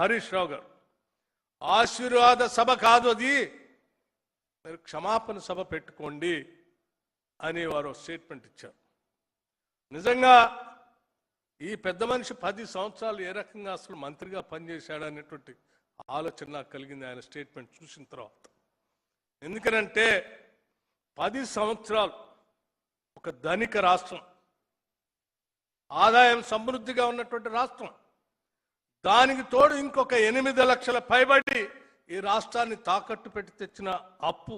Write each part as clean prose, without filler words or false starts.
హరీష్ రావు గారు ఆశీర్వాద సభ కాదు అది, మీరు క్షమాపణ సభ పెట్టుకోండి అని వారు స్టేట్మెంట్ ఇచ్చారు. నిజంగా ఈ పెద్ద మనిషి 10 సంవత్సరాలు ఏ రకంగా అసలు మంత్రిగా పనిచేశాడనేటువంటి ఆలోచన నాకు కలిగింది ఆయన స్టేట్మెంట్ చూసిన తర్వాత. ఎందుకనంటే 10 సంవత్సరాలు ఒక ధనిక రాష్ట్రం, ఆదాయం సమృద్ధిగా ఉన్నటువంటి రాష్ట్రం, దానికి తోడు ఇంకొక 8 లక్షల పైబడి ఈ రాష్ట్రాన్ని తాకట్టు పెట్టి తెచ్చిన అప్పు,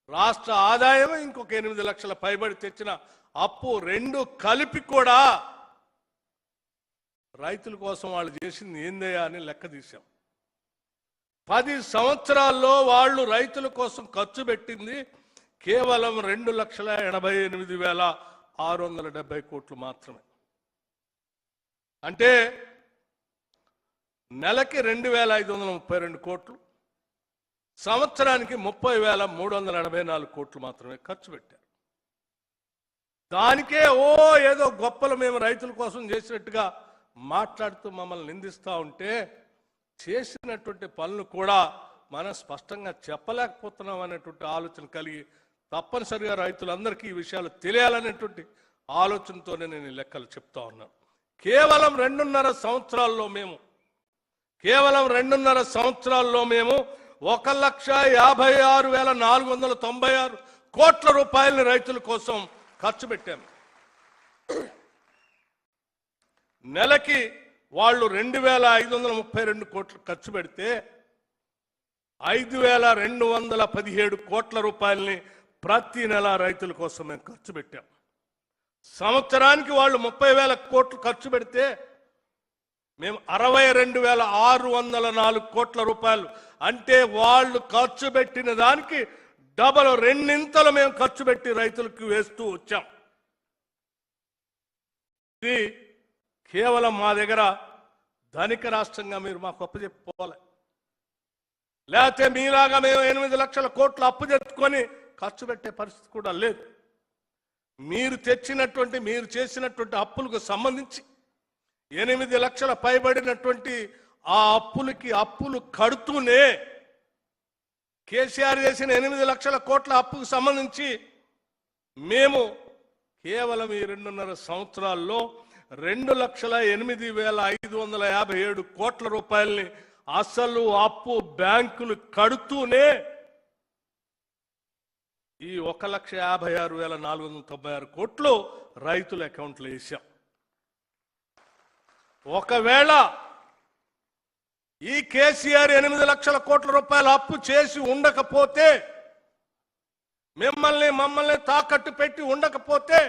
రాష్ట్ర ఆదాయం ఇంకొక 8 లక్షల పైబడి తెచ్చిన అప్పు, రెండు కలిపి కూడా రైతుల కోసం వాళ్ళు చేసింది ఏందయ్యా అని లెక్క తీశాం. 10 సంవత్సరాల్లో వాళ్ళు రైతుల కోసం ఖర్చు పెట్టింది కేవలం 2,88,670 కోట్లు మాత్రమే. అంటే నెలకి 2,532 కోట్లు, సంవత్సరానికి 30,384 కోట్లు మాత్రమే ఖర్చు పెట్టారు. దానికే ఏదో గొప్పలు మేము రైతుల కోసం చేసినట్టుగా మాట్లాడుతూ మమ్మల్ని నిందిస్తూ ఉంటే, చేసినటువంటి పనులు కూడా మనం స్పష్టంగా చెప్పలేకపోతున్నాం అనేటువంటి ఆలోచన కలిగి తప్పనిసరిగా రైతులందరికీ ఈ విషయాలు తెలియాలనేటువంటి ఆలోచనతోనే నేను లెక్కలు చెప్తా ఉన్నాను. కేవలం 2.5 సంవత్సరాల్లో మేము 1,56,496 కోట్ల రూపాయలని రైతుల కోసం ఖర్చు పెట్టాము. నెలకి వాళ్ళు 2,532 కోట్లు ఖర్చు పెడితే 5,217 కోట్ల రూపాయలని ప్రతి నెల రైతుల కోసం మేము ఖర్చు పెట్టాం. సంవత్సరానికి వాళ్ళు 30,000 కోట్లు ఖర్చు పెడితే మేము 62,604 కోట్ల రూపాయలు, అంటే వాళ్ళు ఖర్చు పెట్టిన దానికి డబల్, రెండింతలు మేము ఖర్చు పెట్టి రైతులకు వేస్తూ వచ్చాం. ఇది కేవలం మా దగ్గర ధనిక రాష్ట్రంగా మీరు మాకు అప్పచెప్పుకోవాలి, లేకపోతే మీలాగా మేము 8 లక్షల కోట్లు అప్పు తెచ్చుకొని ఖర్చు పెట్టే పరిస్థితి కూడా లేదు. మీరు చేసినటువంటి అప్పులకు సంబంధించి 8 లక్షల పైబడినటువంటి ఆ అప్పులు కడుతూనే కేసీఆర్ చేసిన 8 లక్షల కోట్ల అప్పుకు సంబంధించి మేము కేవలం ఈ 2.5 సంవత్సరాల్లో 2,08,557 కోట్ల రూపాయలని అసలు అప్పు బ్యాంకులు కడుతూనే ఈ 1,56,496 కోట్లు రైతుల అకౌంట్లో వేసాం. ఒకవేళ ఈ కేసీఆర్ 8 లక్షల కోట్ల రూపాయల అప్పు చేసి ఉండకపోతే, మమ్మల్ని తాకట్టు పెట్టి ఉండకపోతే,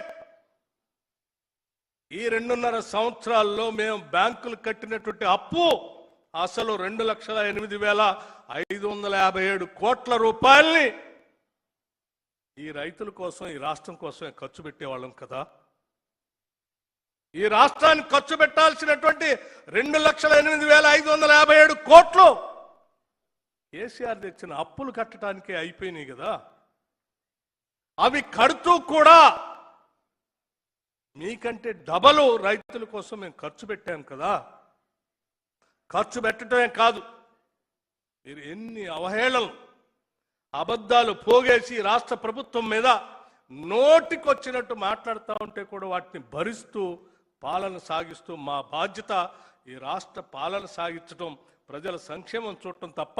ఈ 2.5 సంవత్సరాల్లో మేము బ్యాంకులు కట్టినటువంటి అప్పు అసలు 2,08,557 కోట్ల రూపాయల్ని ఈ రైతుల కోసం, ఈ రాష్ట్రం కోసమే ఖర్చు పెట్టేవాళ్ళం కదా. ఈ రాష్ట్రానికి ఖర్చు పెట్టాల్సినటువంటి 2,08,557 కోట్లు కేసీఆర్ తెచ్చిన అప్పులు కట్టడానికే అయిపోయినాయి కదా. అవి కడుతూ కూడా మీకంటే డబలు రైతుల కోసం మేము ఖర్చు పెట్టాం కదా. ఖర్చు పెట్టడమే కాదు, మీరు ఎన్ని అవహేళనలు, అబద్ధాలు పోగేసి రాష్ట్ర ప్రభుత్వం మీద నోటికొచ్చినట్టు మాట్లాడుతూ ఉంటే కూడా వాటిని భరిస్తూ పాలన సాగిస్తూ, మా బాధ్యత ఈ రాష్ట్ర పాలన సాగించడం, ప్రజల సంక్షేమం చూడటం తప్ప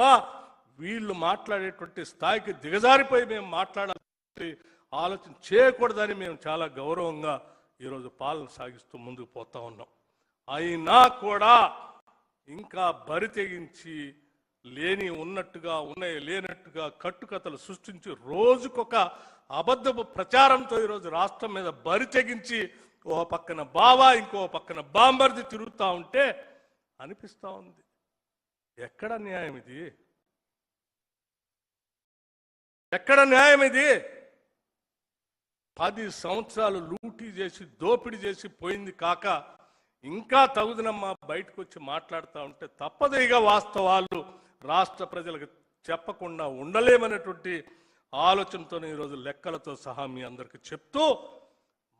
వీళ్ళు మాట్లాడేటువంటి స్థాయికి దిగజారిపోయి మేము మాట్లాడాలి ఆలోచన చేయకూడదని మేము చాలా గౌరవంగా ఈరోజు పాలన సాగిస్తూ ముందుకు పోతా ఉన్నాం. అయినా కూడా ఇంకా బరి తెగించి లేని ఉన్నట్టుగా, ఉన్నాయి లేనట్టుగా కట్టుకథలు సృష్టించి రోజుకొక అబద్ధపు ప్రచారంతో ఈరోజు రాష్ట్రం మీద బరి తెగించి ఓ పక్కన బావా, ఇంకో పక్కన బాంబర్ది తిరుగుతూ ఉంటే అనిపిస్తూ ఉంది, ఎక్కడ న్యాయం ఇది? ఎక్కడ న్యాయం ఇది? 10 సంవత్సరాలు లూటీ చేసి దోపిడీ చేసి పోయింది కాక ఇంకా తగుదనమ్మా బయటకు వచ్చి మాట్లాడుతూ ఉంటే తప్పదేగా వాస్తవాలు రాష్ట్ర ప్రజలకు చెప్పకుండా ఉండలేమనేటువంటి ఆలోచనతో ఈరోజు లెక్కలతో సహా మీ అందరికీ చెప్తూ,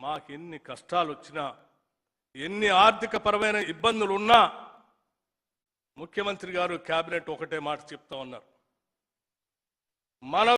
మాకు ఎన్ని కష్టాలు వచ్చినా, ఎన్ని ఆర్థిక పరమైన ఇబ్బందులు ఉన్నా ముఖ్యమంత్రి గారు కేబినెట్ ఒకటే మాట చెప్తా ఉన్నారు, మన